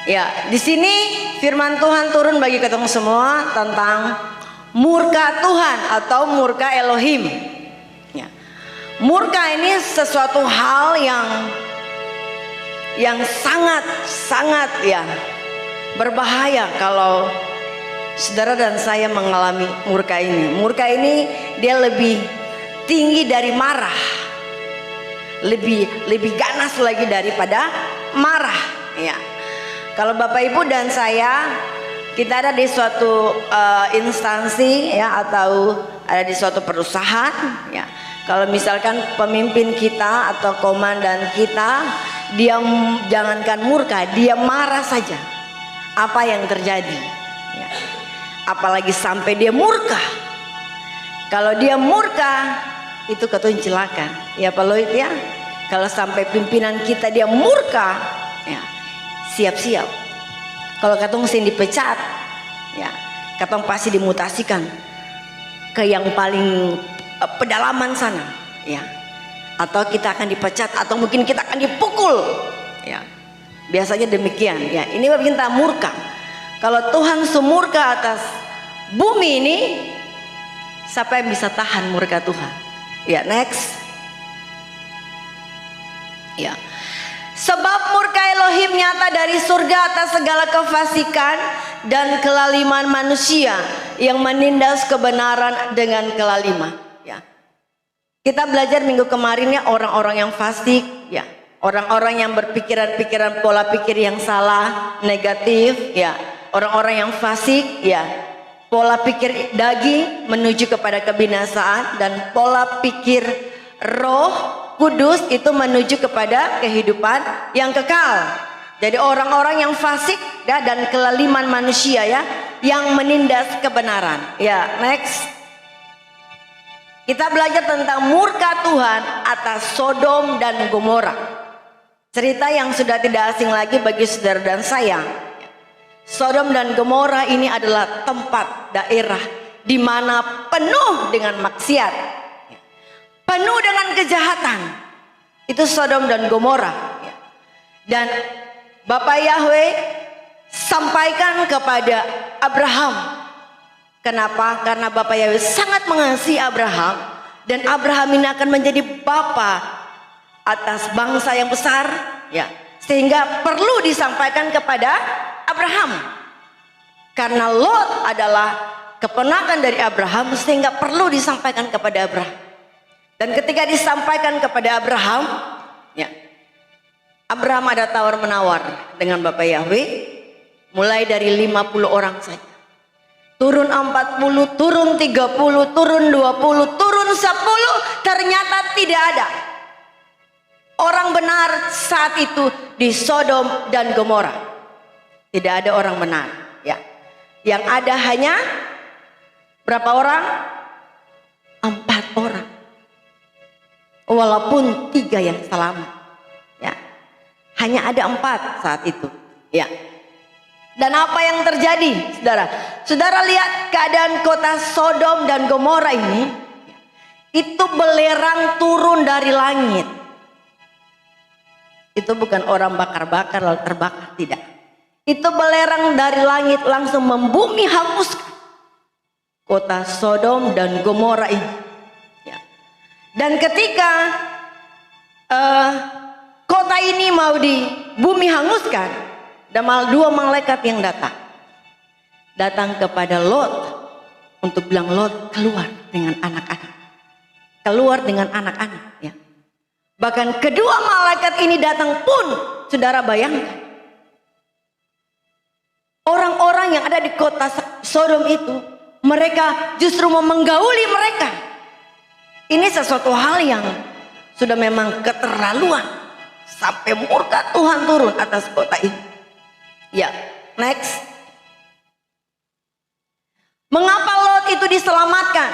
Ya, di sini firman Tuhan turun bagi ketemu semua tentang murka Tuhan atau murka Elohim. Ya. Murka ini sesuatu hal yang sangat ya berbahaya kalau saudara dan saya mengalami murka ini. Murka ini dia lebih tinggi dari marah, lebih ganas lagi daripada marah. Ya. Kalau Bapak Ibu dan saya, kita ada di suatu instansi ya, atau ada di suatu perusahaan ya. Kalau misalkan pemimpin kita atau komandan kita, dia jangankan murka, dia marah saja, apa yang terjadi ya. Apalagi sampai dia murka. Kalau dia murka, itu katanya celaka ya Pak Lloyd ya. Kalau sampai pimpinan kita dia murka ya, siap-siap. Kalau katong mesti dipecat ya, katong pasti dimutasikan ke yang paling pedalaman sana ya, atau kita akan dipecat atau mungkin kita akan dipukul ya, biasanya demikian ya. Ini bikin kita murka. Kalau Tuhan semurka atas bumi ini, siapa yang bisa tahan murka Tuhan ya? Next ya. Sebab murka Elohim nyata dari surga atas segala kefasikan dan kelaliman manusia yang menindas kebenaran dengan kelaliman ya. Kita belajar minggu kemarin ya, orang-orang yang fasik ya, orang-orang yang berpikiran-pikiran pola pikir yang salah, negatif ya, orang-orang yang fasik ya, pola pikir daging menuju kepada kebinasaan, dan pola pikir roh kudus itu menuju kepada kehidupan yang kekal. Jadi orang-orang yang fasik ya, dan kelaliman manusia ya, yang menindas kebenaran ya. Next, kita belajar tentang murka Tuhan atas Sodom dan Gomora. Cerita yang sudah tidak asing lagi bagi saudara dan saya. Sodom dan Gomora ini adalah tempat daerah di mana penuh dengan maksiat, penuh dengan kejahatan. Itu Sodom dan Gomora. Dan Bapak Yahweh sampaikan kepada Abraham. Kenapa? Karena Bapak Yahweh sangat mengasihi Abraham, dan Abraham ini akan menjadi bapa atas bangsa yang besar ya, sehingga perlu disampaikan kepada Abraham. Karena Lot adalah keponakan dari Abraham, sehingga perlu disampaikan kepada Abraham. Dan ketika disampaikan kepada Abraham ya, Abraham ada tawar menawar dengan Bapak Yahweh, mulai dari 50 orang saja, turun 40, turun 30, turun 20, turun 10, ternyata tidak ada orang benar saat itu di Sodom dan Gomora. Tidak ada orang benar ya. Yang ada hanya berapa orang? 4 orang. Walaupun 3 yang selamat ya, hanya ada 4 saat itu ya. Dan apa yang terjadi saudara? Saudara lihat keadaan kota Sodom dan Gomora ini, itu belerang turun dari langit. Itu bukan orang bakar-bakar lalu terbakar, tidak. Itu belerang dari langit langsung membumi hanguskan kota Sodom dan Gomora ini. Dan ketika kota ini mau di bumi hanguskan, ada 2 malaikat yang datang kepada Lot untuk bilang, Lot keluar dengan anak-anak, keluar dengan anak-anak ya. Bahkan kedua malaikat ini datang pun, saudara bayangkan, orang-orang yang ada di kota Sodom itu, mereka justru mau menggauli mereka. Ini sesuatu hal yang sudah memang keterlaluan, sampai murka Tuhan turun atas kota ini. Ya, next. Mengapa Lot itu diselamatkan?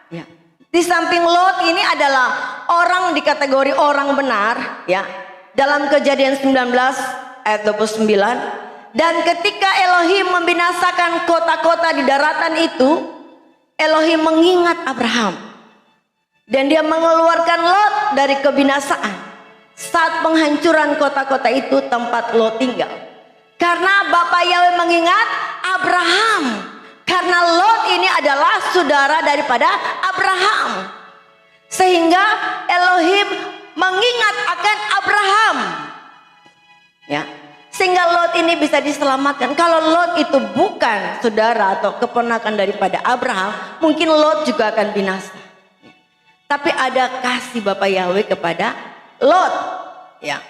Ya. Di samping Lot ini adalah orang di kategori orang benar ya. Dalam Kejadian 19 ayat 29, dan ketika Elohim membinasakan kota-kota di daratan itu, Elohim mengingat Abraham. Dan dia mengeluarkan Lot dari kebinasaan saat penghancuran kota-kota itu tempat Lot tinggal. Karena Bapak Yahweh mengingat Abraham. Karena Lot ini adalah saudara daripada Abraham. Sehingga Elohim mengingat akan Abraham. Ya. Sehingga Lot ini bisa diselamatkan. Kalau Lot itu bukan saudara atau keponakan daripada Abraham, mungkin Lot juga akan binasa. Tapi ada kasih Bapak Yahweh kepada Lot. Ya.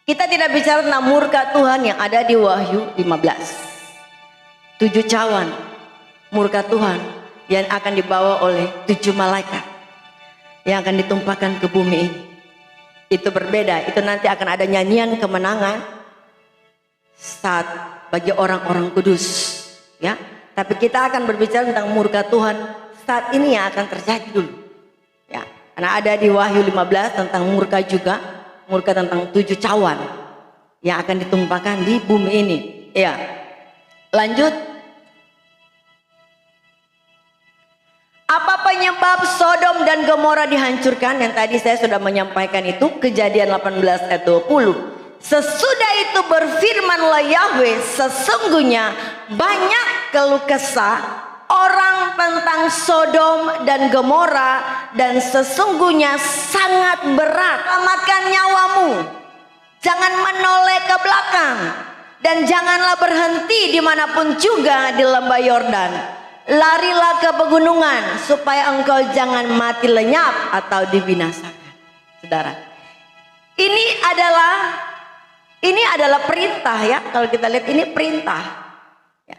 Kita tidak bicara tentang murka Tuhan yang ada di Wahyu 15. 7 cawan murka Tuhan yang akan dibawa oleh 7 malaikat yang akan ditumpahkan ke bumi ini. Itu berbeda. Itu nanti akan ada nyanyian kemenangan saat bagi orang-orang kudus, ya. Tapi kita akan berbicara tentang murka Tuhan saat ini yang akan terjadi dulu, ya. Karena ada di Wahyu 15 tentang murka juga, murka tentang 7 cawan yang akan ditumpahkan di bumi ini, ya. Lanjut. Apa penyebab Sodom dan Gomora dihancurkan? Yang tadi saya sudah menyampaikan itu, Kejadian 18 ayat 20. Sesudah itu berfirmanlah Yahweh, sesungguhnya banyak keluh kesah orang tentang Sodom dan Gomora, dan sesungguhnya sangat berat. Selamatkan nyawamu, jangan menoleh ke belakang, dan janganlah berhenti dimanapun juga di lembah Yordan. Larilah ke pegunungan supaya engkau jangan mati lenyap atau dibinasakan. Saudara, ini adalah perintah, ya. Kalau kita lihat ini perintah, ya.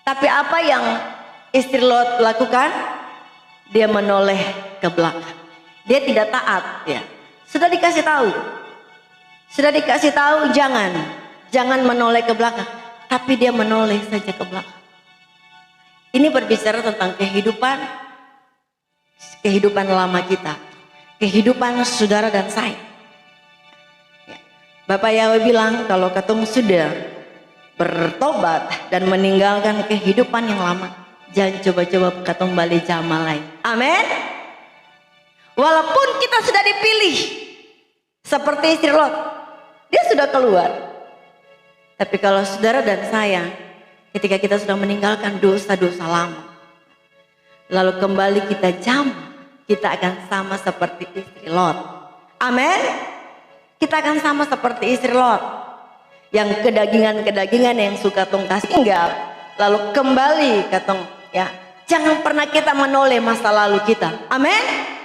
Tapi apa yang istri Lot lakukan? Dia menoleh ke belakang. Dia tidak taat, ya. Sudah dikasih tahu jangan menoleh ke belakang, tapi dia menoleh saja ke belakang. Ini berbicara tentang kehidupan lama kita, kehidupan saudara dan saya. Bapak Yahweh bilang kalau ketemu sudah bertobat dan meninggalkan kehidupan yang lama, jangan coba-coba ketemu balik zaman lain. Amin. Walaupun kita sudah dipilih seperti istri Lot, dia sudah keluar. Tapi kalau saudara dan saya, ketika kita sudah meninggalkan dosa-dosa lama, lalu kembali kita kita akan sama seperti istri Lot. Amin. Kita akan sama seperti istri Lot yang kedagingan yang suka tong kasih tinggal, lalu kembali ke tong, ya. Jangan pernah kita menoleh masa lalu kita. Amin.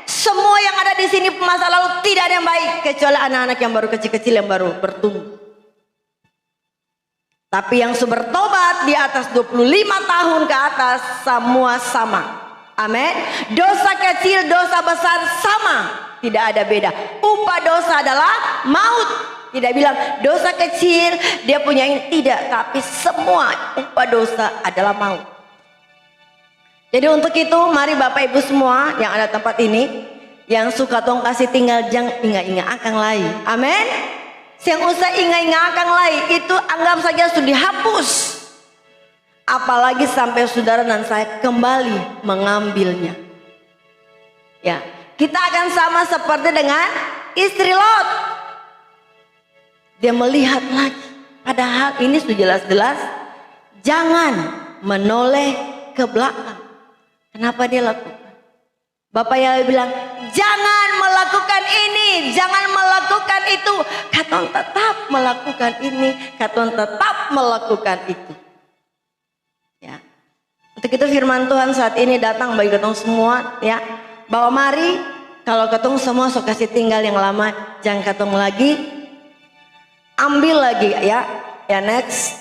Semua yang ada di sini masa lalu tidak ada yang baik kecuali anak-anak yang baru kecil-kecil yang baru bertumbuh. Tapi yang sudah bertobat di atas 25 tahun ke atas semua sama. Amin. Dosa kecil, dosa besar sama. Tidak ada beda. Upah dosa adalah maut. Tidak bilang dosa kecil dia punya ini, tidak. Tapi semua upah dosa adalah maut. Jadi untuk itu mari Bapak Ibu semua yang ada tempat ini, yang suka tong kasih tinggal, jangan ingat-ingat akan lain. Amin. Yang usah ingat-ingat akan lain itu anggap saja sudah dihapus. Apalagi sampai saudara dan saya kembali mengambilnya. Ya. Kita akan sama seperti dengan istri Lot. Dia melihat lagi. Padahal ini sudah jelas-jelas jangan menoleh ke belakang. Kenapa dia lakukan? Bapak Yahweh bilang jangan melakukan ini, jangan melakukan itu. Katon tetap melakukan ini, katon tetap melakukan itu. Ya. Untuk itu firman Tuhan saat ini datang bagi ketong semua, ya. Bahwa mari kalau ketong semua sok kasih tinggal yang lama, jangan ketong lagi, ambil lagi, ya. Ya, next.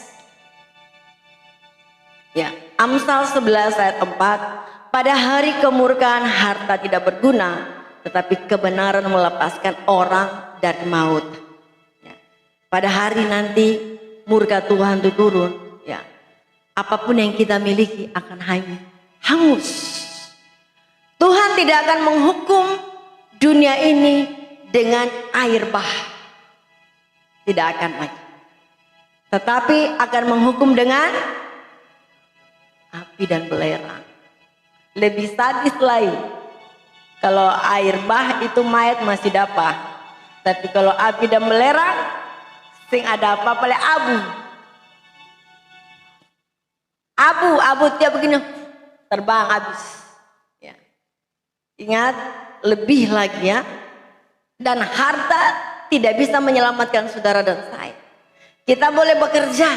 Ya, Amsal 11 ayat 4. Pada hari kemurkaan harta tidak berguna, tetapi kebenaran melepaskan orang dari maut. Ya. Pada hari nanti murka Tuhan itu turun, ya. Apapun yang kita miliki akan hangus. Tuhan tidak akan menghukum dunia ini dengan air bah. Tidak akan lagi. Tetapi akan menghukum dengan api dan belerang. Lebih sadis lain. Kalau air bah itu mayat masih dapat. Tapi kalau api dan belerang, sing ada apa-apa le abu. Abu dia begini terbang habis. Ya. Ingat, lebih lagi ya. Dan harta tidak bisa menyelamatkan saudara dan saya. Kita boleh bekerja,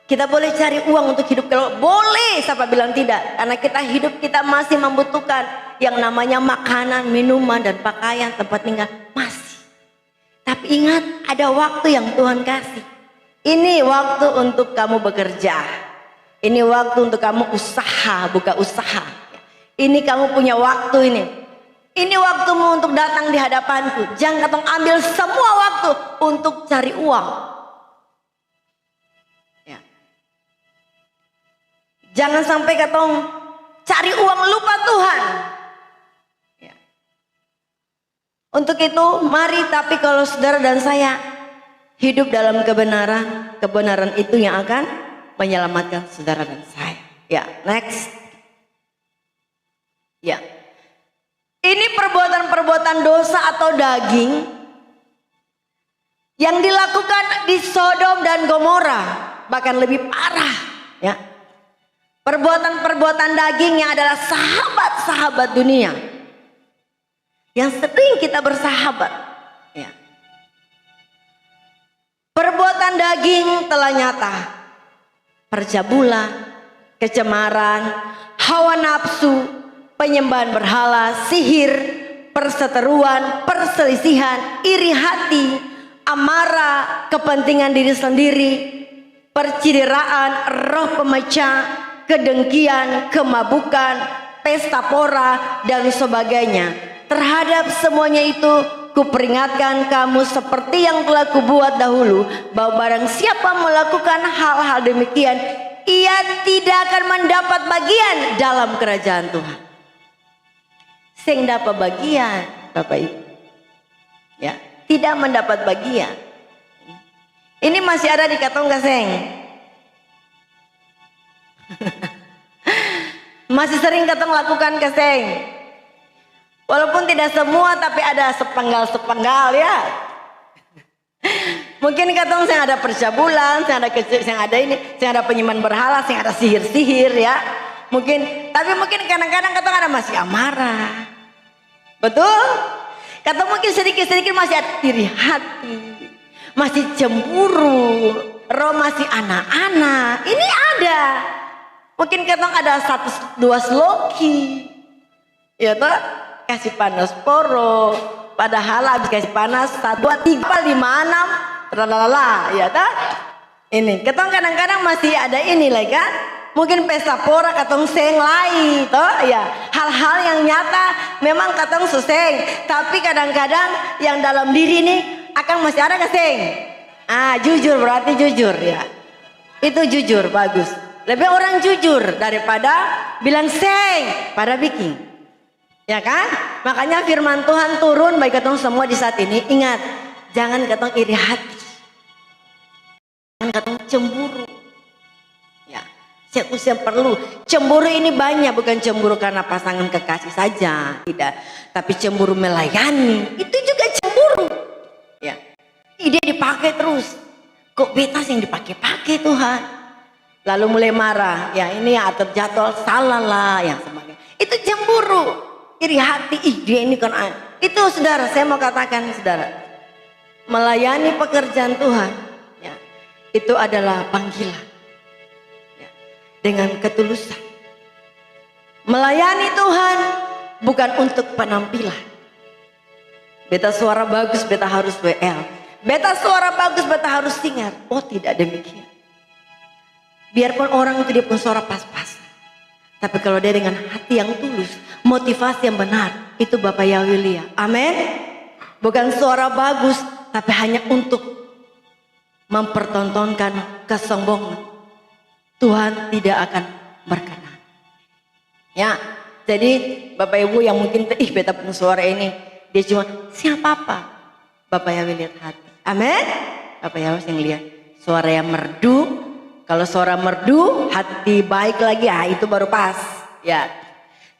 kita boleh cari uang untuk hidup, kalau boleh, siapa bilang tidak? Karena kita masih membutuhkan yang namanya makanan, minuman, dan pakaian, tempat tinggal, masih. Tapi ingat, ada waktu yang Tuhan kasih. Ini waktu untuk kamu bekerja. Ini waktu untuk kamu usaha, buka usaha. Ini kamu punya waktu ini. Ini waktumu untuk datang di hadapanku. Jangan katong ambil semua waktu untuk cari uang. Ya. Jangan sampai katong cari uang lupa Tuhan. Ya. Untuk itu mari, tapi kalau saudara dan saya hidup dalam kebenaran, kebenaran itu yang akan menyelamatkan saudara dan saya. Ya, next. Ya. Ini perbuatan-perbuatan dosa atau daging yang dilakukan di Sodom dan Gomora, bahkan lebih parah, ya. Perbuatan-perbuatan daging yang adalah sahabat-sahabat dunia yang sering kita bersahabat, ya. Perbuatan daging telah nyata. Percabulan, kecemaran, hawa nafsu, penyembahan berhala, sihir, perseteruan, perselisihan, iri hati, amarah, kepentingan diri sendiri, percideraan, roh pemecah, kedengkian, kemabukan, pesta pora, dan sebagainya. Terhadap semuanya itu kuperingatkan kamu seperti yang telah kubuat dahulu, bahwa barang siapa melakukan hal-hal demikian, ia tidak akan mendapat bagian dalam kerajaan Tuhan. Sing dapat bagian, Bapak Ibu, ya, tidak mendapat bagian. Ini masih ada di katong gak, Seng? Masih sering katong lakukan, gak, Seng? Walaupun tidak semua, tapi ada sepenggal-sepenggal, ya. Mungkin katong sing ada percabulan, sing ada ini, sing ada penyembahan berhala, sing ada sihir-sihir, ya. Tapi mungkin kadang-kadang katong ada masih amarah. Betul? Katong mungkin sedikit-sedikit masih ada iri hati, masih cemburu, roh masih anak-anak. Ini ada. Mungkin katong ada 1-2 sloki. Ya toh? Kasih panas poro, padahal habis kasih panas 1, 2, 3, 4, 5, 6, lalala, ya toh? Ini katong kadang-kadang masih ada ini lagi kan? Mungkin pesta pora katong seng lain, toh ya. Hal-hal yang nyata memang katong suseng, tapi kadang-kadang yang dalam diri ini akan masih ada keseng. Jujur, berarti jujur, ya. Itu jujur, bagus. Lebih orang jujur daripada bilang seng pada bikin, ya kan? Makanya firman Tuhan turun bagi katong semua di saat ini. Ingat, jangan katong iri hati, jangan katong cemburu. Yang perlu cemburu ini banyak, bukan cemburu karena pasangan kekasih saja, tidak, tapi cemburu melayani itu juga cemburu, ya. Ide dipakai terus, kok betas yang dipakai-pakai Tuhan, lalu mulai marah, ya ini yang atur jadwal salah lah, yang sebagainya, itu cemburu, iri hati, dia ini kan itu. Saudara, saya mau katakan, saudara, melayani pekerjaan Tuhan, ya, itu adalah panggilan dengan ketulusan. Melayani Tuhan bukan untuk penampilan. Beta suara bagus, beta harus WL. Beta suara bagus, beta harus singar. Oh, tidak demikian. Biarpun orang itu dia pun suara pas-pas, tapi kalau dia dengan hati yang tulus, motivasi yang benar, itu Bapak Yawilia. Amin. Bukan suara bagus, tapi hanya untuk mempertontonkan kesombongan. Tuhan tidak akan berkenan. Ya, jadi Bapak Ibu yang mungkin beta punya suara ini, dia cuma siapa apa? Bapak yang lihat hati. Amin. Bapak yang lihat suara yang merdu. Kalau suara merdu, hati baik lagi, itu baru pas. Ya.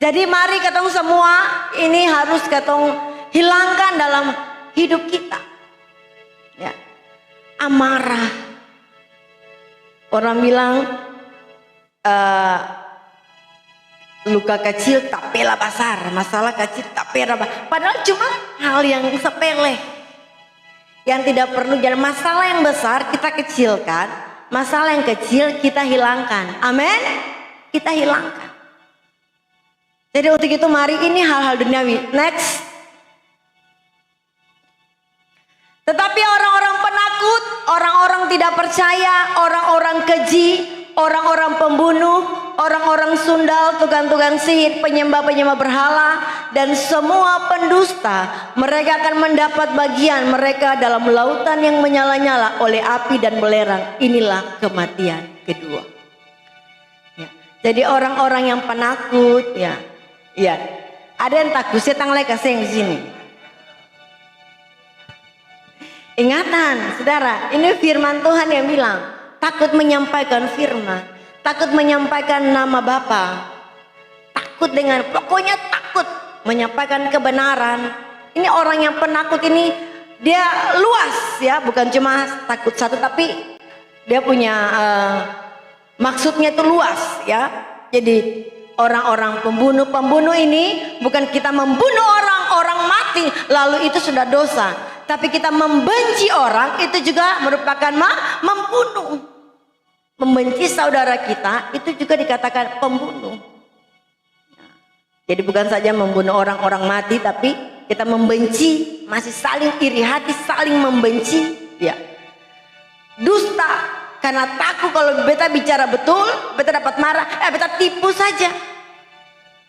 Jadi mari katong semua ini harus katong hilangkan dalam hidup kita. Ya. Amarah. Orang bilang luka kecil tak pela besar, masalah kecil tak pela besar. Padahal cuma hal yang sepele, yang tidak perlu. Jadi masalah yang besar kita kecilkan, masalah yang kecil kita hilangkan. Amin, kita hilangkan. Jadi untuk itu mari, ini hal-hal duniawi. Next. Tetapi orang-orang penakut, orang-orang tidak percaya, orang-orang keji, orang-orang pembunuh, orang-orang sundal, tukang-tukang sihir, penyembah-penyembah berhala, dan semua pendusta, mereka akan mendapat bagian mereka dalam lautan yang menyala-nyala oleh api dan belerang. Inilah kematian kedua. Ya. Jadi orang-orang yang penakut, ya, ada yang takut, saya tanglai kasih di sini. Ingatan, saudara, ini firman Tuhan yang bilang, takut menyampaikan firman, takut menyampaikan nama Bapa, takut dengan, pokoknya takut menyampaikan kebenaran. Ini orang yang penakut ini, dia luas ya, bukan cuma takut satu, tapi dia punya maksudnya itu luas ya. Jadi orang-orang pembunuh ini bukan kita membunuh orang mati lalu itu sudah dosa, tapi kita membenci orang itu juga merupakan membunuh. Membenci saudara kita itu juga dikatakan pembunuh. Jadi bukan saja membunuh orang mati, tapi kita membenci, masih saling iri hati, saling membenci ya. Dusta, karena takut kalau beta bicara betul, beta dapat marah, beta tipu saja.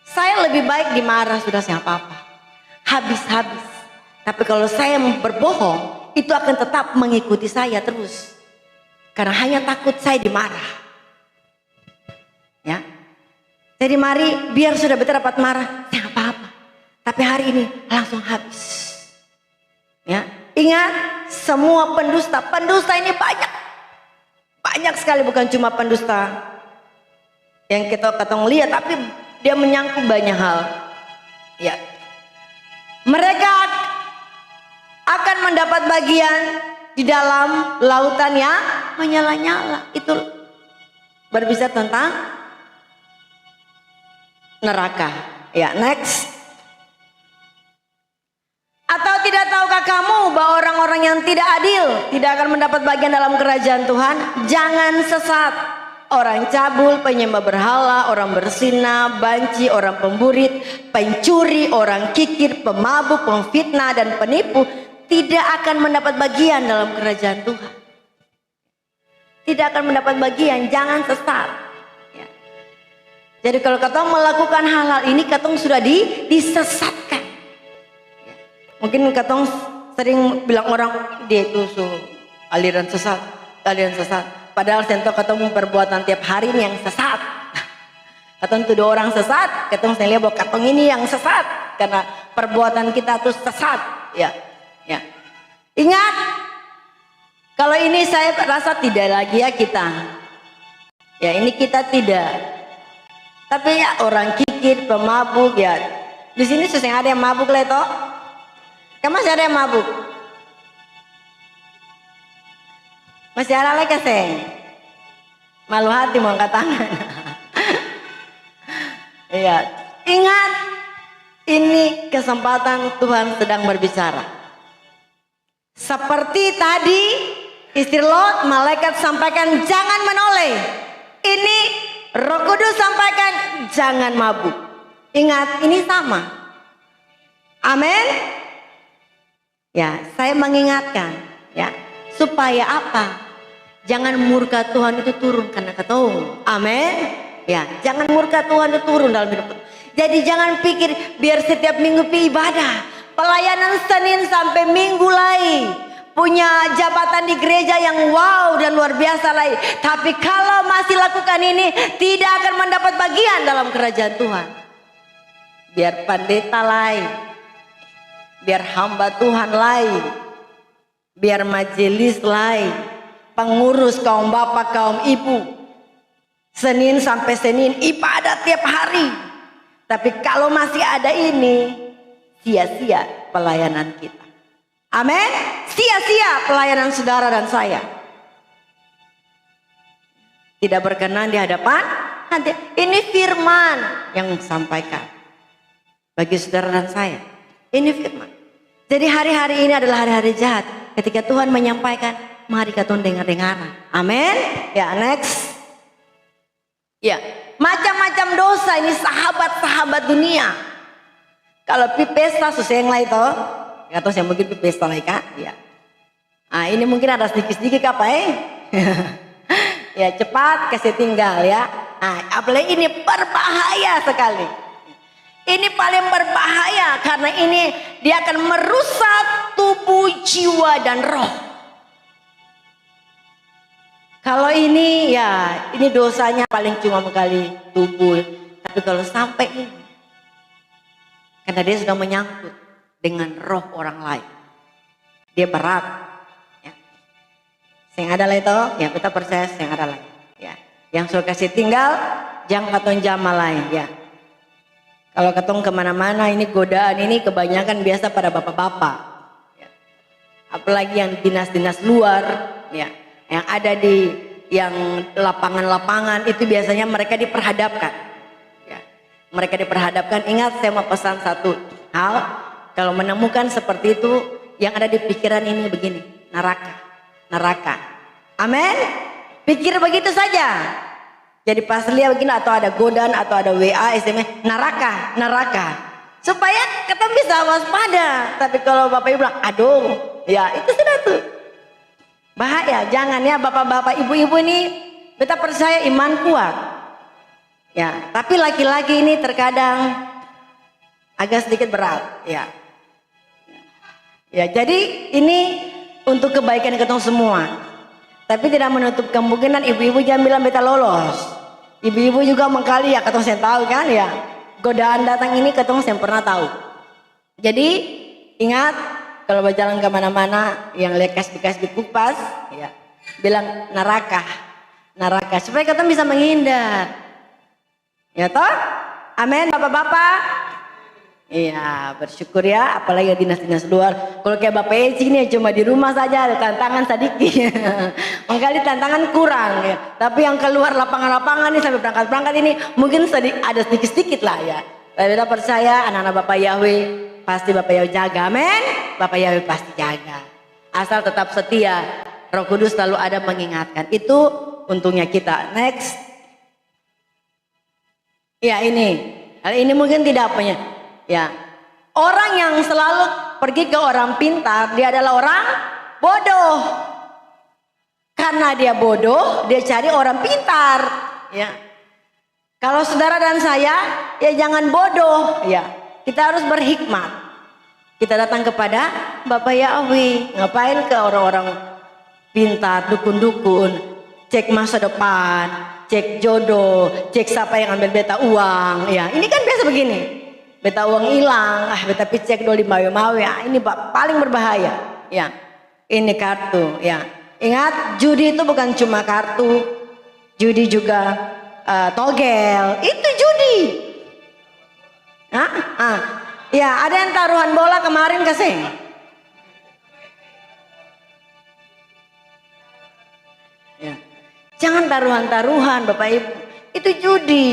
Saya lebih baik dimarah sudah siapa apa, habis-habis. Tapi kalau saya berbohong, itu akan tetap mengikuti saya terus. Karena hanya takut saya dimarah. Ya. Jadi mari, biar sudah beta dapat marah, tidak apa-apa. Tapi hari ini langsung habis. Ya. Ingat, semua pendusta ini banyak. Banyak sekali, bukan cuma pendusta yang kita lihat, tapi dia menyangkut banyak hal. Ya. Mereka akan mendapat bagian di dalam lautan yang menyala-nyala. Itu berbicara tentang neraka. Ya, next. Atau tidak tahukah kamu bahwa orang-orang yang tidak adil tidak akan mendapat bagian dalam kerajaan Tuhan? Jangan sesat. Orang cabul, penyembah berhala, orang berzina, banci, orang pemburit, pencuri, orang kikir, pemabuk, pemfitnah, dan penipu tidak akan mendapat bagian dalam kerajaan Tuhan. Tidak akan mendapat bagian, jangan sesat. Ya. Jadi kalau katong melakukan hal-hal ini, katong sudah disesatkan. Ya. Mungkin katong sering bilang orang dia itu aliran sesat. Padahal sento ketemu perbuatan tiap hari ini yang sesat. Katong tuduh orang sesat, katong lihat bahwa katong ini yang sesat karena perbuatan kita tuh sesat. Ya. Ingat, kalau ini saya rasa tidak lagi ya kita. Ya, ini kita tidak. Tapi ya orang kikir, pemabuk ya. Di sini susah ada yang mabuk leto. Kan masih ada yang mabuk. Masih ada lagi kasih. Malu hati mau angkat tangan. Iya. Ingat, ini kesempatan Tuhan sedang berbicara. Seperti tadi istri Lot, malaikat sampaikan jangan menoleh. Ini Roh Kudus sampaikan jangan mabuk. Ingat, ini sama. Amin. Ya, saya mengingatkan ya, supaya apa? Jangan murka Tuhan itu turun karena ketong. Amin. Ya, jangan murka Tuhan itu turun dalam hidup. Jadi jangan pikir biar setiap minggu pergi ibadah, pelayanan Senin sampai Minggu lagi, punya jabatan di gereja yang wow dan luar biasa lagi. Tapi kalau masih lakukan ini, tidak akan mendapat bagian dalam kerajaan Tuhan. Biar pendeta lain, biar hamba Tuhan lain, biar majelis lain, pengurus kaum bapak, kaum ibu, Senin sampai Senin ibadah tiap hari. Tapi kalau masih ada ini, sia-sia pelayanan kita. Amin. Sia-sia pelayanan saudara dan saya. Tidak berkenan di hadapan Ini firman yang sampaikan bagi saudara dan saya. Ini firman. Jadi hari-hari ini adalah hari-hari jahat. Ketika Tuhan menyampaikan, mari kita dengar-dengaran. Amin. Ya, next. Ya, macam-macam dosa ini sahabat-sahabat dunia. Kalau pi pesta susah yang lain toh. Atau saya mungkin pi pesta lagi kan? Ya. Nah, ini mungkin ada sedikit-sedikit apa ya, cepat kasih tinggal ya. Nah, apalagi ini berbahaya sekali. Ini paling berbahaya karena ini dia akan merusak tubuh, jiwa dan roh. Kalau ini ya, ini dosanya paling cuma sekali tubuh. Tapi kalau sampai ini, karena dia sudah menyangkut dengan roh orang lain, dia berat. Ya. Yang ada lah itu, ya kita percaya yang ada lah. Ya. Yang suruh kasih tinggal, jangan katong jama lain. Ya. Kalau ketong kemana-mana ini godaan ini kebanyakan biasa pada bapak-bapak. Ya. Apalagi yang dinas-dinas luar, ya, yang ada di yang lapangan-lapangan itu biasanya mereka diperhadapkan. Ya. Mereka diperhadapkan. Ingat, saya mau pesan satu hal. Kalau menemukan seperti itu, yang ada di pikiran ini begini, neraka, neraka. Amin. Pikir begitu saja. Jadi pas lihat begini atau ada godaan atau ada WA, SMS, neraka, neraka. Supaya kita bisa waspada. Tapi kalau Bapak Ibu bilang, aduh, ya itu sudah tuh. Bahaya, jangan ya Bapak-Bapak, Ibu-Ibu ini, kita percaya iman kuat. Ya, tapi laki-laki ini terkadang agak sedikit berat. Ya, ya jadi ini untuk kebaikan kita semua. Tapi tidak menutup kemungkinan ibu-ibu jangan bilang beta lolos. Ibu-ibu juga mengkali ya, ketong saya tahu kan ya. Godaan datang ini ketong saya pernah tahu. Jadi ingat kalau berjalan kemana-mana yang lihat kasbi-kasbi kupas, ya bilang neraka, neraka supaya ketong bisa menghindar. Ya toh? Amin bapak-bapak. Iya, bersyukur ya, apalagi dinas-dinas luar. Kalau kayak Bapak Eci ini cuma di rumah saja, ada tantangan sedikit. Mengkali tantangan kurang ya. Tapi yang keluar lapangan-lapangan ini sampai berangkat-berangkat ini mungkin ada sedikit-sedikit lah ya. Tapi kita percaya anak-anak Bapak Yahweh pasti Bapak Yahweh jaga, amin. Bapak Yahweh pasti jaga. Asal tetap setia, Roh Kudus selalu ada mengingatkan. Itu untungnya kita. Next. Ya ini, hal ini mungkin tidak punya. Ya, orang yang selalu pergi ke orang pintar, dia adalah orang bodoh. Karena dia bodoh, dia cari orang pintar. Ya, kalau saudara dan saya, ya jangan bodoh. Ya, kita harus berhikmat. Kita datang kepada Bapak Yahweh. Ngapain ke orang-orang pintar, dukun-dukun? Cek masa depan, cek jodoh, cek siapa yang ambil beta uang. Ya, ini kan biasa begini. Beta uang hilang, beta cek dulu di mawe-mawe, ini paling berbahaya. Ya, ini kartu. Ya, ingat judi itu bukan cuma kartu, judi juga togel, itu judi. Ya, ada yang taruhan bola kemarin kasih. Ya, jangan taruhan-taruhan Bapak Ibu, itu judi.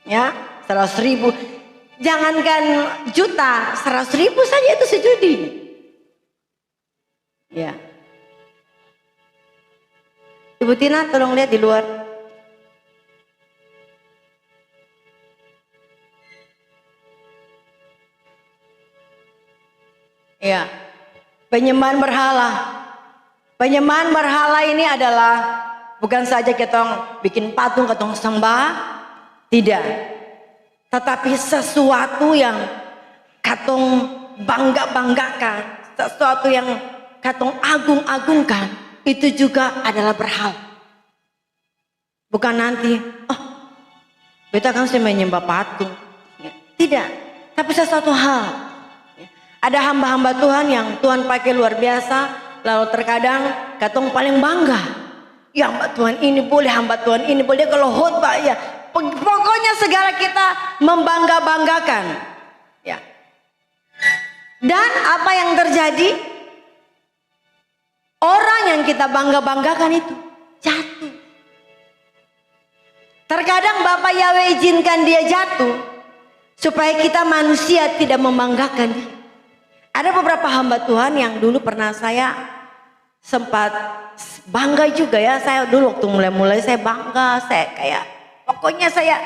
Ya, 100.000. Jangankan juta, 100.000 saja itu sejudi. Ya. Ibu Tina tolong lihat di luar. Ya. Penyembahan berhala. Penyembahan berhala ini adalah bukan saja kita bikin patung ketong sembah, tidak. Tetapi sesuatu yang katong bangga-banggakan, sesuatu yang katong agung-agungkan, itu juga adalah berhala. Bukan nanti, beta kan saya menyembah patung. Tidak, tapi sesuatu hal. Ada hamba-hamba Tuhan yang Tuhan pakai luar biasa, lalu terkadang katong paling bangga. Ya hamba Tuhan ini boleh, hamba Tuhan ini boleh kalau khotbah ya. Pokoknya segala kita membangga-banggakan. Ya. Dan apa yang terjadi? Orang yang kita bangga-banggakan itu jatuh. Terkadang Bapak Yahweh izinkan dia jatuh supaya kita manusia tidak membanggakan dia. Ada beberapa hamba Tuhan yang dulu pernah saya sempat bangga juga ya. Saya dulu waktu mulai-mulai saya bangga, saya kayak pokoknya saya,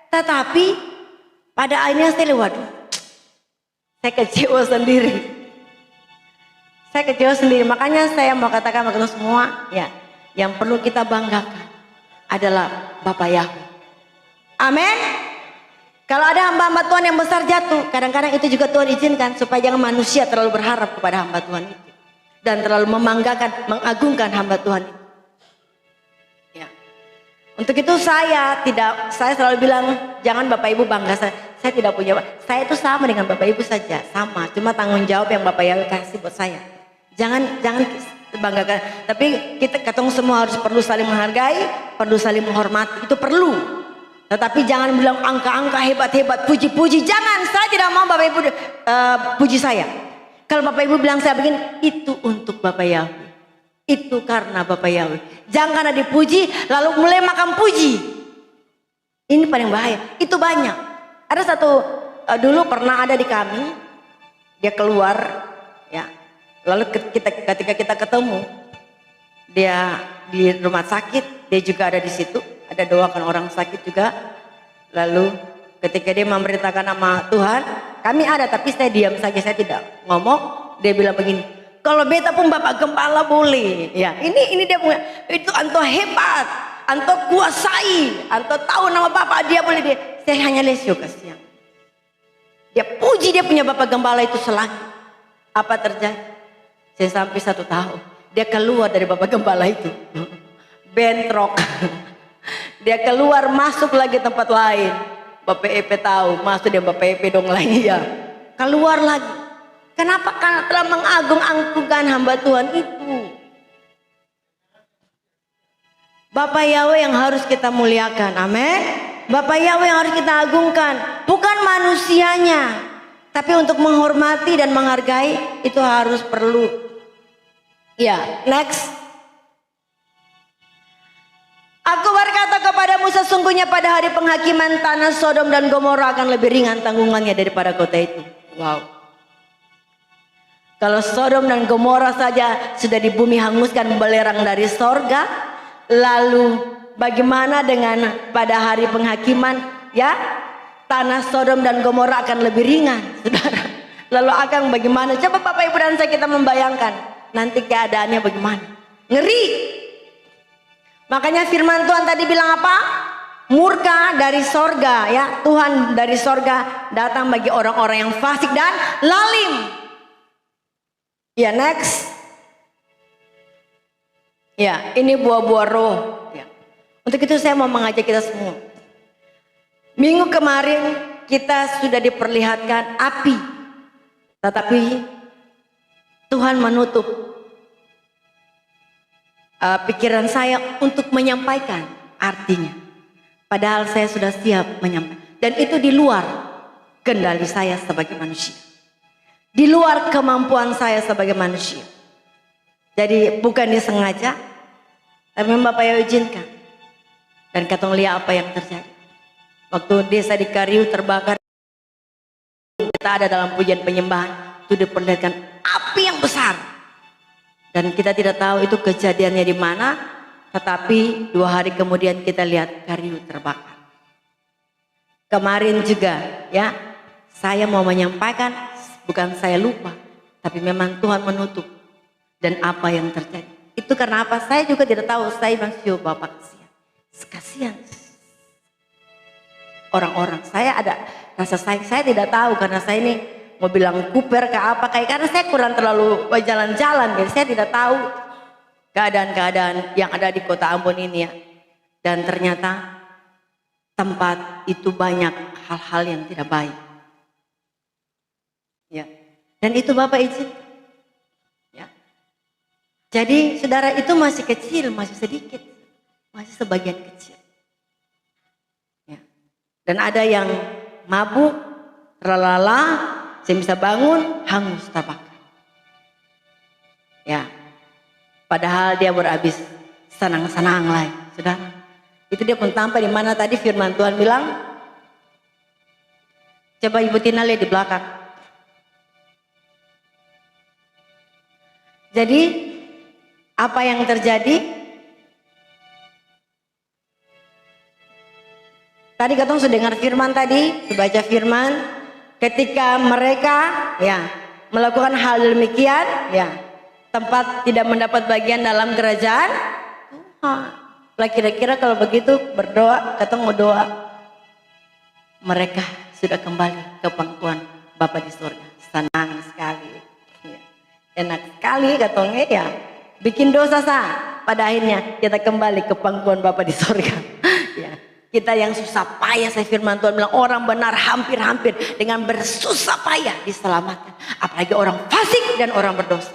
tetapi pada akhirnya saya waduh, saya kecewa sendiri. Saya kecewa sendiri, makanya saya mau katakan kepada semua ya, yang perlu kita banggakan adalah Bapak Yahweh. Amin. Kalau ada hamba-hamba Tuhan yang besar jatuh, kadang-kadang itu juga Tuhan izinkan supaya jangan manusia terlalu berharap kepada hamba Tuhan itu dan terlalu membanggakan, mengagungkan hamba Tuhan itu. Ya. Untuk itu saya selalu bilang jangan Bapak Ibu bangga, saya tidak punya, saya itu sama dengan Bapak Ibu saja, sama, cuma tanggung jawab yang Bapak Yahweh kasih buat saya. Jangan banggakan, tapi kita ketemu semua harus perlu saling menghargai, perlu saling menghormati, itu perlu. Tetapi jangan bilang angka-angka hebat-hebat, puji-puji, jangan. Saya tidak mau Bapak Ibu puji saya. Kalau Bapak Ibu bilang saya begini, itu untuk Bapak Yahweh, itu karena Bapak Yahweh. Jangan karena dipuji lalu mulai makan puji, ini paling bahaya. Itu banyak. Ada satu dulu pernah ada di kami, dia keluar ya. Lalu ketika kita ketemu, dia di rumah sakit, dia juga ada di situ, ada doakan orang sakit juga. Lalu ketika dia memberitakan nama Tuhan, kami ada tapi saya diam saja, saya tidak ngomong. Dia bilang begini, kalau beta pun Bapak Gembala boleh. Ya, ini dia punya, itu anto hebat, anto kuasai, anto tahu nama Bapak, dia boleh dia. Saya hanya lesio kasihan. Dia puji dia punya Bapak Gembala itu selangit. Apa terjadi? Saya sampai 1 tahun dia keluar dari Bapak Gembala itu bentrok. Dia keluar masuk lagi tempat lain. Bapak EP tahu masuk dia Bapak EP dong lagi ya. Keluar lagi. Kenapa? Karena telah mengagung-agungkan hamba Tuhan itu. Bapak Yahweh yang harus kita muliakan. Amin. Bapak Yahweh yang harus kita agungkan, bukan manusianya. Tapi untuk menghormati dan menghargai itu harus perlu. Ya, next. Aku berkata kepadamu, sesungguhnya pada hari penghakiman tanah Sodom dan Gomora akan lebih ringan tanggungannya daripada kota itu. Wow. Kalau Sodom dan Gomora saja sudah di bumi hanguskan belerang dari sorga, lalu bagaimana dengan pada hari penghakiman ya? Tanah Sodom dan Gomora akan lebih ringan, saudara. Lalu akan bagaimana? Coba Bapak Ibu dan saya kita membayangkan nanti keadaannya bagaimana? Ngeri. Makanya firman Tuhan tadi bilang apa? Murka dari sorga ya. Tuhan dari sorga datang bagi orang-orang yang fasik dan lalim. Ya, next. Ya, ini buah-buah roh ya. Untuk itu saya mau mengajak kita semua. Minggu kemarin kita sudah diperlihatkan api, tetapi Tuhan menutup pikiran saya untuk menyampaikan artinya. Padahal saya sudah siap menyampaikan. Dan itu di luar kendali saya sebagai manusia. Di luar kemampuan saya sebagai manusia. Jadi bukan disengaja, tapi Bapak Yahweh izinkan. Dan katong lihat apa yang terjadi. Waktu desa di Kariu terbakar, kita ada dalam pujian penyembahan, itu diperlihatkan api yang besar. Dan kita tidak tahu itu kejadiannya di mana, tetapi 2 hari kemudian kita lihat Kariu terbakar. Kemarin juga ya, saya mau menyampaikan, bukan saya lupa, tapi memang Tuhan menutup. Dan apa yang terjadi, itu karena apa? Saya juga tidak tahu, saya bilang, Bapak kasihan. Orang-orang, saya ada rasa sayang, saya tidak tahu karena saya ini mau bilang kuper ke apa, karena saya kurang terlalu jalan-jalan, jadi saya tidak tahu keadaan-keadaan yang ada di kota Ambon ini ya. Dan ternyata tempat itu banyak hal-hal yang tidak baik. Ya. Dan itu Bapak izin. Ya. Jadi saudara itu masih kecil, masih sedikit, masih sebagian kecil. Dan ada yang mabuk, terlala, saya bisa bangun, hangus terbakar. Ya, padahal dia berhabis senang-senang lah, saudara. Itu dia pun tampak di mana tadi firman Tuhan bilang. Coba Ibu Tina lihat di belakang. Jadi apa yang terjadi? Tadi katong sudah dengar firman tadi, baca firman, ketika mereka ya melakukan hal demikian, ya tempat tidak mendapat bagian dalam kerajaan. Lah kira-kira kalau begitu berdoa, katong mau doa, mereka sudah kembali ke pangkuan Bapa di surga. Senang sekali, ya. Enak sekali katongnya ya. Bikin dosa pada akhirnya kita kembali ke pangkuan Bapa di surga. Ya. Kita yang susah payah, saya firman Tuhan bilang orang benar hampir-hampir dengan bersusah payah diselamatkan. Apalagi orang fasik dan orang berdosa.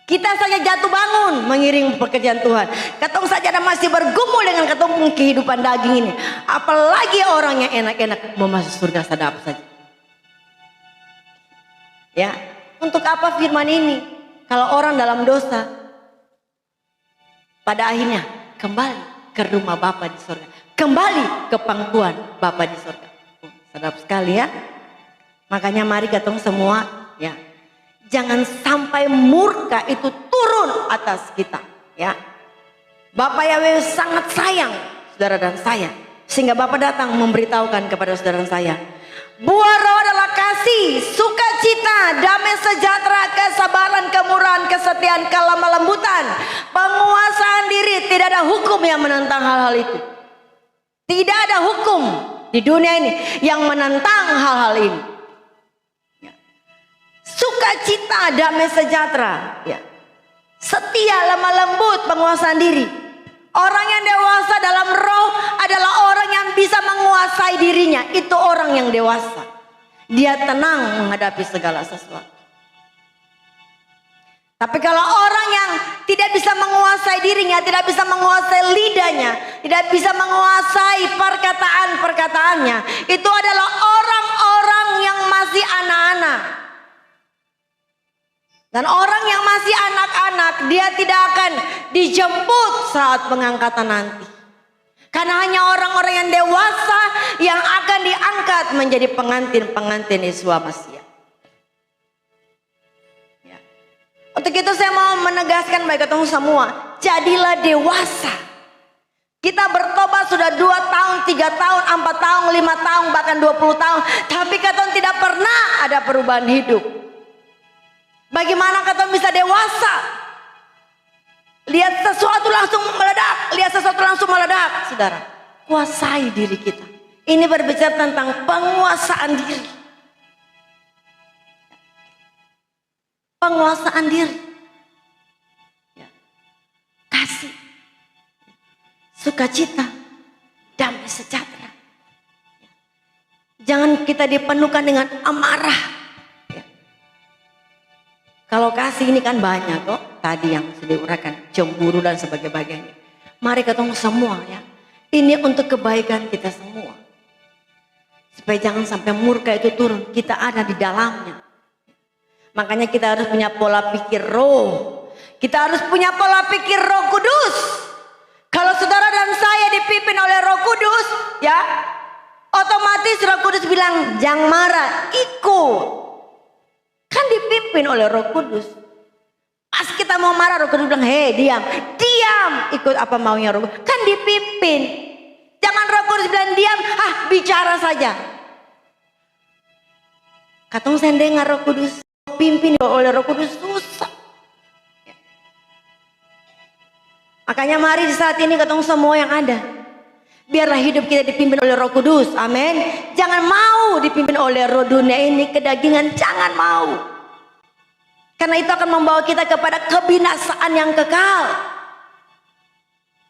Kita saja jatuh bangun mengiring pekerjaan Tuhan. Katong saja masih bergumul dengan katong kehidupan daging ini. Apalagi orang yang enak-enak mau masuk surga sadap saja. Ya, untuk apa firman ini? Kalau orang dalam dosa, pada akhirnya kembali ke rumah Bapa di surga. Kembali ke pangkuan Bapa di surga. Sedap sekali ya. Makanya mari katong semua ya, jangan sampai murka itu turun atas kita ya. Bapak Yahweh sangat sayang saudara dan saya, sehingga Bapak datang memberitahukan kepada saudara dan saya, buah roh adalah kasih, sukacita, damai sejahtera, kesabaran, kemurahan, kesetiaan, kelemah lembutan, penguasaan diri. Tidak ada hukum yang menentang hal-hal itu. Tidak ada hukum di dunia ini yang menentang hal-hal ini. Ya. Sukacita, damai sejahtera, ya. Setia, lemah lembut, penguasaan diri. Orang yang dewasa dalam roh adalah orang yang bisa menguasai dirinya. Itu orang yang dewasa. Dia tenang menghadapi segala sesuatu. Tapi kalau orang yang tidak bisa menguasai dirinya, tidak bisa menguasai lidahnya, tidak bisa menguasai perkataan-perkataannya, itu adalah orang-orang yang masih anak-anak. Dan orang yang masih anak-anak, dia tidak akan dijemput saat pengangkatan nanti. Karena hanya orang-orang yang dewasa yang akan diangkat menjadi pengantin-pengantin Yeshua Mesias. Untuk itu saya mau menegaskan bagi ketemu semua, jadilah dewasa. Kita bertobat sudah 2 tahun, 3 tahun, 4 tahun, 5 tahun, bahkan 20 tahun. Tapi katong tidak pernah ada perubahan hidup. Bagaimana katong bisa dewasa? Lihat sesuatu langsung meledak, lihat sesuatu langsung meledak. Saudara, kuasai diri kita. Ini berbicara tentang penguasaan diri. Penguasaan diri, ya. Kasih, sukacita, damai sejahtera. Ya. Jangan kita dipenuhkan dengan amarah. Ya. Kalau kasih ini kan banyak kok. Tadi yang sudah diuraikan, cemburu dan sebagainya. Mari ketemu semua ya. Ini untuk kebaikan kita semua. Supaya jangan sampai murka itu turun. Kita ada di dalamnya. Makanya kita harus punya pola pikir roh. Kita harus punya pola pikir Roh Kudus. Kalau saudara dan saya dipimpin oleh Roh Kudus, ya, otomatis Roh Kudus bilang jangan marah, ikut. Kan dipimpin oleh Roh Kudus. Pas kita mau marah, Roh Kudus bilang, hei diam, ikut apa maunya Roh Kudus. Kan dipimpin. Jangan Roh Kudus bilang diam, bicara saja. Katong saya dengar Roh Kudus. Pimpin oleh Roh Kudus susah. Ya. Makanya mari di saat ini ketemu semua yang ada, biarlah hidup kita dipimpin oleh Roh Kudus. Amin. Jangan mau dipimpin oleh roh dunia ini, kedagingan, jangan mau. Karena itu akan membawa kita kepada kebinasaan yang kekal.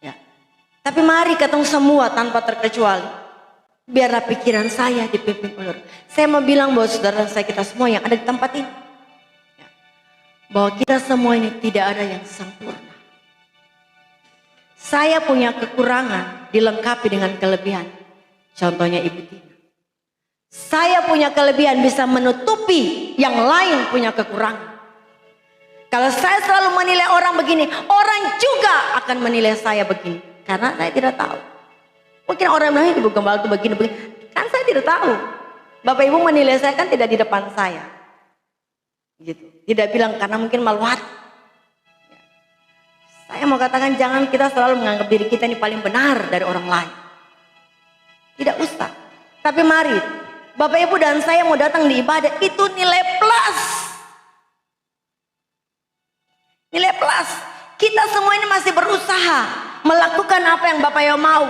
Ya. Tapi mari ketemu semua tanpa terkecuali, biarlah pikiran saya dipimpin oleh Roh. Saya mau bilang bahwa saudara saya, kita semua yang ada di tempat ini, bahwa kita semua ini tidak ada yang sempurna. Saya punya kekurangan dilengkapi dengan kelebihan. Contohnya Ibu Tina. Saya punya kelebihan bisa menutupi yang lain punya kekurangan. Kalau saya selalu menilai orang begini, orang juga akan menilai saya begini. Karena saya tidak tahu. Mungkin orang bilang ibu gembala itu begini. Kan saya tidak tahu. Bapak ibu menilai saya kan tidak di depan saya. Gitu. Tidak bilang karena mungkin malu hati. Saya mau katakan jangan kita selalu menganggap diri kita ini paling benar dari orang lain. Tidak usah. Tapi mari Bapak ibu dan saya mau datang di ibadah itu nilai plus. Nilai plus. Kita semua ini masih berusaha melakukan apa yang Bapak ibu mau.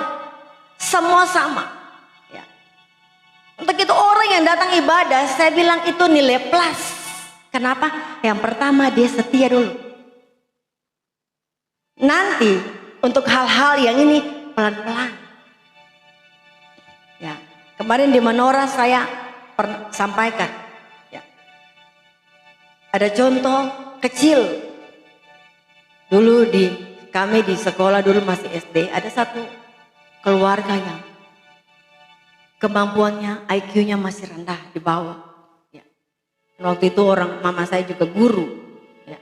Semua sama. Ya. Untuk itu orang yang datang ibadah saya bilang itu nilai plus. Kenapa? Yang pertama dia setia dulu. Nanti untuk hal-hal yang ini pelan-pelan. Ya, kemarin di Menora saya sampaikan. Ya. Ada contoh kecil. Dulu kami di sekolah dulu masih SD ada satu keluarga yang kemampuannya IQ-nya masih rendah di bawah. Waktu itu mama saya juga guru. Ya.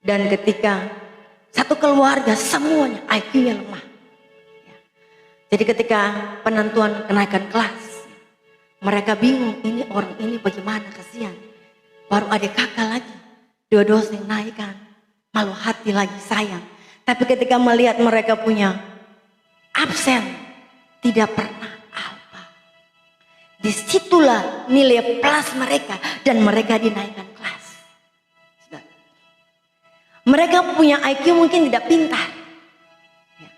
Dan ketika satu keluarga semuanya IQ-nya lemah. Ya. Jadi ketika penentuan kenaikan kelas. Mereka bingung ini orang ini bagaimana kasihan. Baru adik kakak lagi. Dua dosen naikkan. Malu hati lagi sayang. Tapi ketika melihat mereka punya absen. Tidak pernah. Disitulah nilai plus mereka dan mereka dinaikkan kelas. Mereka punya IQ mungkin tidak pintar, ya.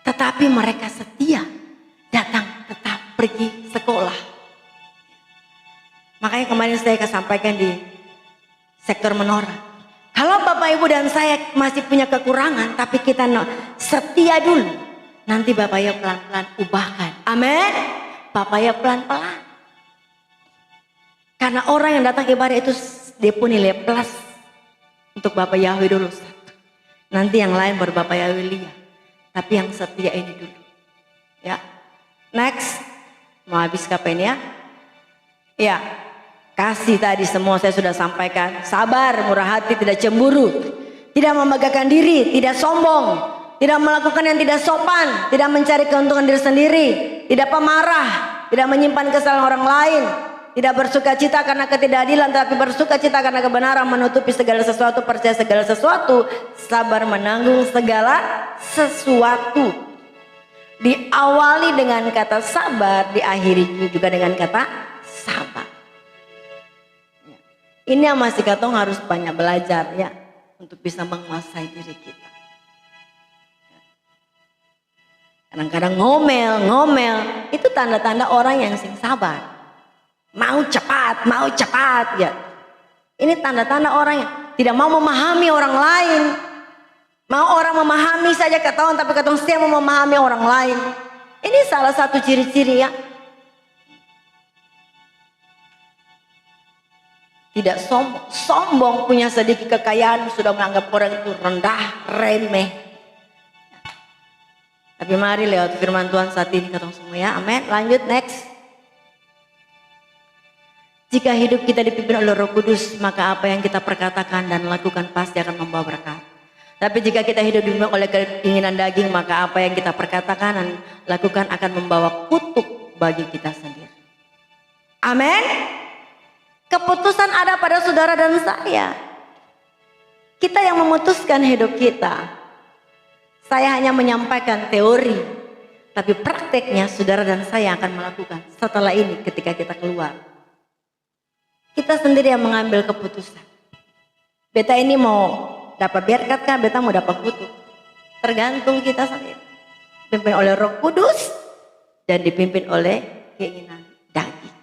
Tetapi mereka setia datang tetap pergi sekolah. Makanya kemarin saya sampaikan di sektor Menora. Kalau Bapak Ibu dan saya masih punya kekurangan, tapi kita setia dulu, nanti Bapak Ibu pelan-pelan ubahkan. Amin. Bapak ya pelan-pelan. Karena orang yang datang ibadah itu dia pun nilai plus. Untuk Bapak Yahweh dulu satu. Nanti yang lain baru Bapak Yahweh lihat. Tapi yang setia ini dulu. Ya. Next. Mau habis kapan ya? Ya. Kasih tadi semua saya sudah sampaikan. Sabar, murah hati, tidak cemburu. Tidak membanggakan diri, tidak sombong. Tidak melakukan yang tidak sopan, tidak mencari keuntungan diri sendiri, tidak pemarah, tidak menyimpan kesalahan orang lain, tidak bersuka cita karena ketidakadilan, tapi bersuka cita karena kebenaran, menutupi segala sesuatu, percaya segala sesuatu, sabar menanggung segala sesuatu. Diawali dengan kata sabar, diakhiri juga dengan kata sabar. Ini yang masih katong harus banyak belajar ya, untuk bisa menguasai diri kita. Kadang-kadang ngomel, itu tanda-tanda orang yang sing sabar. Mau cepat ya. Ini tanda-tanda orang yang tidak mau memahami orang lain. Mau orang memahami saja ketahuan, tapi katong siap mau memahami orang lain. Ini salah satu ciri-ciri ya. Tidak sombong punya sedikit kekayaan sudah menganggap orang itu rendah, remeh. Tapi mari lewat firman Tuhan saat ini ketemu semua ya. Amin. Lanjut next. Jika hidup kita dipimpin oleh Roh Kudus, maka apa yang kita perkatakan dan lakukan pasti akan membawa berkat. Tapi jika kita hidup dipimpin oleh keinginan daging, maka apa yang kita perkatakan dan lakukan akan membawa kutuk bagi kita sendiri. Amin. Keputusan ada pada saudara dan saya. Kita yang memutuskan hidup kita. Saya hanya menyampaikan teori, tapi prakteknya saudara dan saya akan melakukan setelah ini ketika kita keluar. Kita sendiri yang mengambil keputusan. Beta ini mau dapat berkat kah? Beta mau dapat kutuk? Tergantung kita sendiri. Dipimpin oleh Roh Kudus dan dipimpin oleh keinginan daging.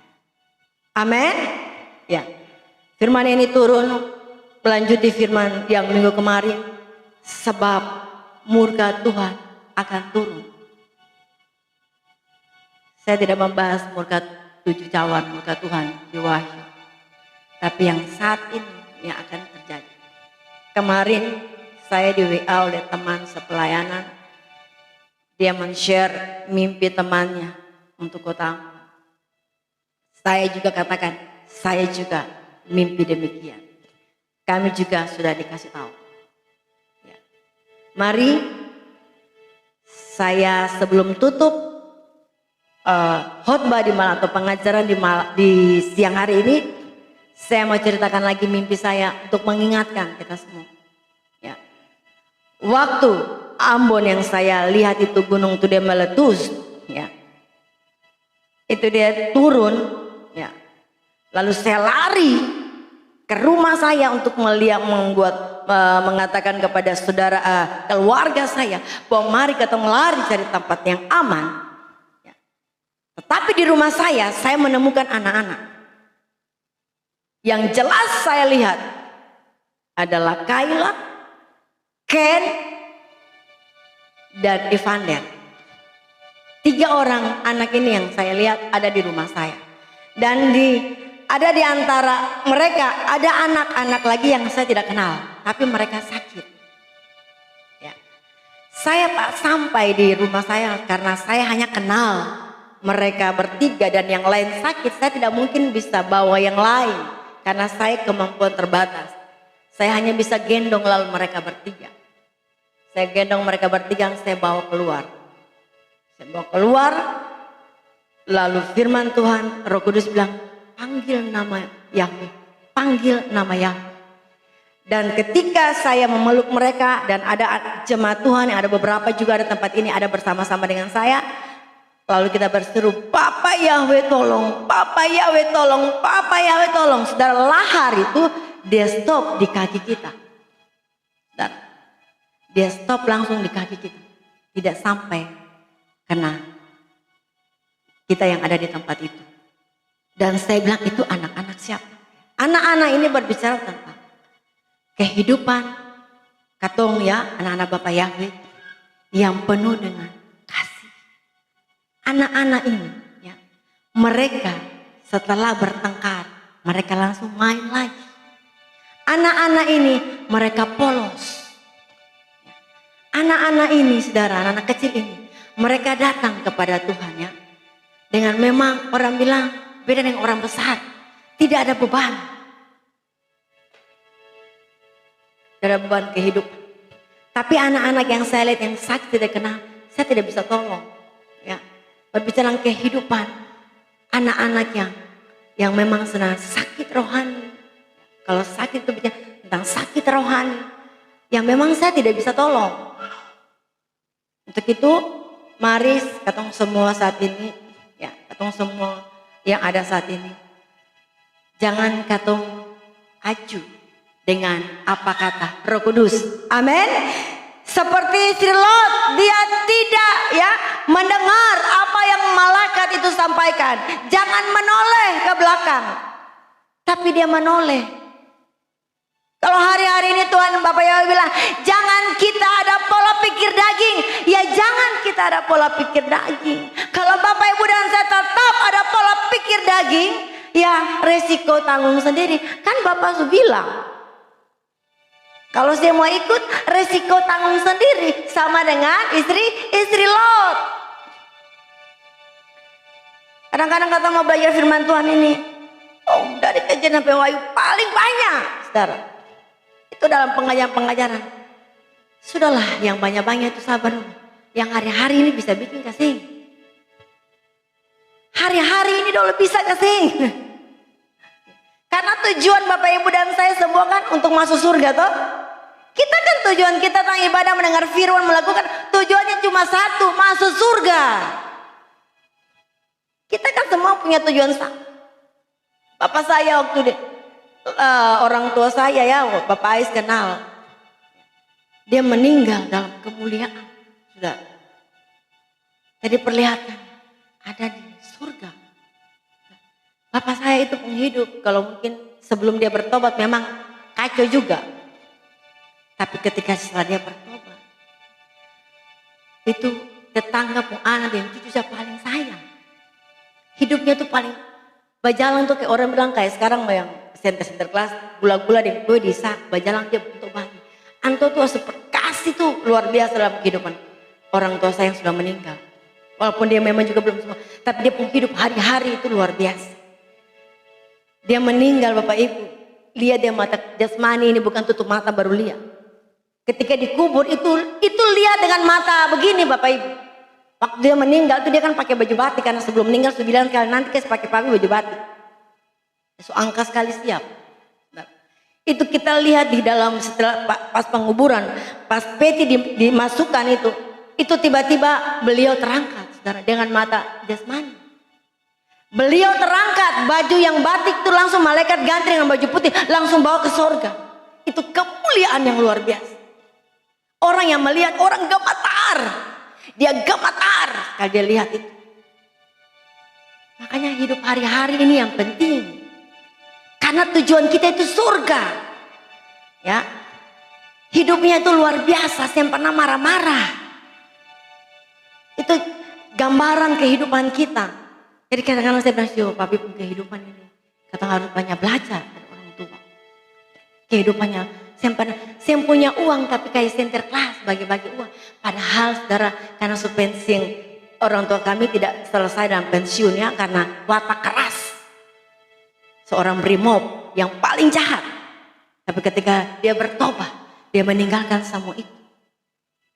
Amin. Ya. Firman ini turun melanjuti firman yang minggu kemarin. Sebab murka Tuhan akan turun. Saya tidak membahas murka 7 cawan murka Tuhan di Wahyu. Tapi yang saat ini yang akan terjadi. Kemarin saya di WA oleh teman sepelayanan. Dia men-share mimpi temannya untuk kota. Saya juga katakan, saya juga mimpi demikian. Kami juga sudah dikasih tahu. Mari saya sebelum tutup khotbah di malam atau pengajaran di siang hari ini, saya mau ceritakan lagi mimpi saya untuk mengingatkan kita semua. Ya. Waktu Ambon yang saya lihat itu gunung itu dia meletus, ya. Itu dia turun, ya. Lalu saya lari ke rumah saya untuk mengatakan kepada saudara keluarga saya bahwa mari kita lari cari tempat yang aman. Ya. Tetapi di rumah saya menemukan anak-anak. Yang jelas saya lihat adalah Kayla, Ken, dan Evander. 3 orang anak ini yang saya lihat ada di rumah saya. Dan ada di antara mereka ada anak-anak lagi yang saya tidak kenal, tapi mereka sakit. Ya. Saya tak sampai di rumah saya karena saya hanya kenal mereka bertiga dan yang lain sakit. Saya tidak mungkin bisa bawa yang lain karena saya kemampuan terbatas. Saya hanya bisa gendong lalu mereka bertiga. Saya gendong mereka bertiga, saya bawa keluar. Saya bawa keluar, lalu firman Tuhan, Roh Kudus bilang, panggil nama Yahweh, panggil nama Yahweh. Dan ketika saya memeluk mereka dan ada jemaat Tuhan yang ada beberapa juga ada tempat ini ada bersama-sama dengan saya. Lalu kita berseru, Papa Yahweh tolong, Papa Yahweh tolong, Papa Yahweh tolong. Saudara, lahar itu dia stop di kaki kita. Dan dia stop langsung di kaki kita. Tidak sampai kena kita yang ada di tempat itu. Dan saya bilang itu anak-anak siapa? Anak-anak ini berbicara tentang kehidupan katong ya, anak-anak Bapak Yahweh yang penuh dengan kasih. Anak-anak ini ya, mereka setelah bertengkar, mereka langsung main lagi. Anak-anak ini mereka polos. Anak-anak ini, saudara, anak-anak kecil ini, mereka datang kepada Tuhan ya. Dengan memang orang bilang beda dengan orang besar, tidak ada beban. Tidak ada beban kehidupan. Tapi anak-anak yang saya lihat yang sakit tidak kenal, saya tidak bisa tolong. Ya, berbicara kehidupan anak-anak yang memang sedang sakit rohani. Kalau sakit itu bicara tentang sakit rohani yang memang saya tidak bisa tolong. Untuk itu, mari katong semua saat ini, ya, katong semua yang ada saat ini, jangan katong acu dengan apa kata Roh Kudus. Amin. Seperti istri Lot, dia tidak ya mendengar apa yang malaikat itu sampaikan. Jangan menoleh ke belakang, tapi dia menoleh. Kalau hari-hari ini Tuhan Bapak Yahweh bilang, jangan kita ada pola pikir daging. Ya jangan kita ada pola pikir daging. Kalau Bapak Ibu dan saya tetap ada pola pikir daging, ya resiko tanggung sendiri. Kan Bapak sudah bilang, kalau saya mau ikut resiko tanggung sendiri. Sama dengan istri Lot. Kadang-kadang kata mau belajar firman Tuhan ini, oh dari Kejadian sampai Wahyu paling banyak, saudara. Itu dalam pengajaran-pengajaran. Sudahlah yang banyak-banyak itu sabar. Yang hari-hari ini bisa bikin kasih. Hari-hari ini dulu bisa kasih. Karena tujuan Bapak Ibu dan saya semua kan untuk masuk surga toh. Kita kan tujuan kita tentang ibadah, mendengar firman, melakukan, tujuannya cuma satu, masuk surga. Kita kan semua punya tujuan sama. Bapak saya waktu orang tua saya ya, Bapak Ais kenal. Dia meninggal dalam kemuliaan. Sudah. Jadi perlihatkan ada di surga. Bapak saya itu penghidup. Kalau mungkin sebelum dia bertobat memang kacau juga. Tapi ketika setelah dia bertobat, itu tetangga pun anak dan cucu saya paling sayang. Hidupnya tuh paling bajalan tuh kayak orang bilang kayak sekarang yang center kelas gula-gula di gue desa bajalang dia untuk bagi. Anto tuh kasih tuh luar biasa dalam kehidupan orang tua saya yang sudah meninggal. Walaupun dia memang juga belum semua, tapi dia pun hidup hari-hari itu luar biasa. Dia meninggal Bapak Ibu, lihat dia mata jasmani ini bukan tutup mata baru lihat. Ketika dikubur itu lihat dengan mata begini Bapak Ibu. Waktu dia meninggal tuh dia kan pakai baju batik, karena sebelum meninggal sudah bilang kali nanti kasih pakai baju batik. So angka sekali siap. Nah, itu kita lihat di dalam setelah pas penguburan, pas peti dimasukkan itu tiba-tiba beliau terangkat, saudara, dengan mata jasmani. Beliau terangkat, baju yang batik itu langsung malaikat ganti dengan baju putih, langsung bawa ke sorga. Itu kemuliaan yang luar biasa. Orang yang melihat, orang gemetar. Dia gemetar kalau dia lihat itu. Makanya hidup hari-hari ini yang penting. Karena tujuan kita itu surga. Ya. Hidupnya itu luar biasa, saya pernah marah-marah. Itu gambaran kehidupan kita. Jadi kadang-kadang saya bilang, yo papi pun kehidupan ini. Kata harus banyak belajar dari orang tua. Kehidupannya, saya punya uang tapi kayak center kelas, bagi-bagi uang. Padahal saudara, karena pensiun orang tua kami tidak selesai dalam pensiunnya karena watak keras. Seorang brimob yang paling jahat. Tapi ketika dia bertobat, dia meninggalkan semua itu.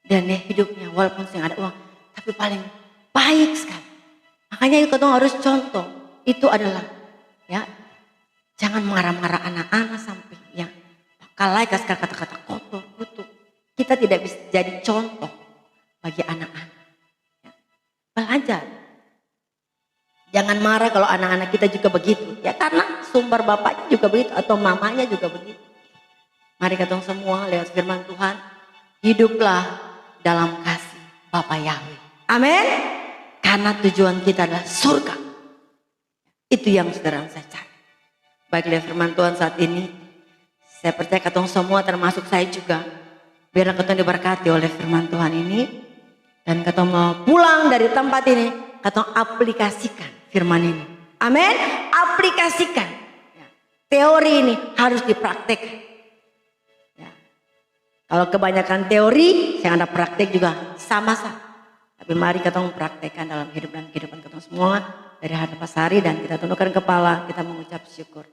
Dan dia hidupnya walaupun saya ada uang, tapi paling baik sekali. Makanya kita harus contoh, itu adalah ya, jangan marah-marah anak-anak sampai ya kalai kasih kata-kata kotor, kutuk. Kita tidak bisa jadi contoh bagi anak-anak. Ya. Belajar. Jangan marah kalau anak-anak kita juga begitu. Ya karena sumber bapaknya juga begitu atau mamanya juga begitu. Mari kita semua lewat firman Tuhan, hiduplah dalam kasih Bapa Yahweh. Amin. Karena tujuan kita adalah surga. Itu yang saudara saya cari. Baiklah firman Tuhan saat ini. Saya percaya ketong semua termasuk saya juga. Biar ketong diberkati oleh firman Tuhan ini. Dan ketong mau pulang dari tempat ini. Ketong aplikasikan firman ini. Amin. Aplikasikan. Ya. Teori ini harus dipraktekkan. Ya. Kalau kebanyakan teori, saya ada praktek juga sama-sama. Tapi mari kita mempraktekkan dalam hidup dan kehidupan kita semua dari hadapan Pasari, dan kita tundukkan kepala, kita mengucap syukur.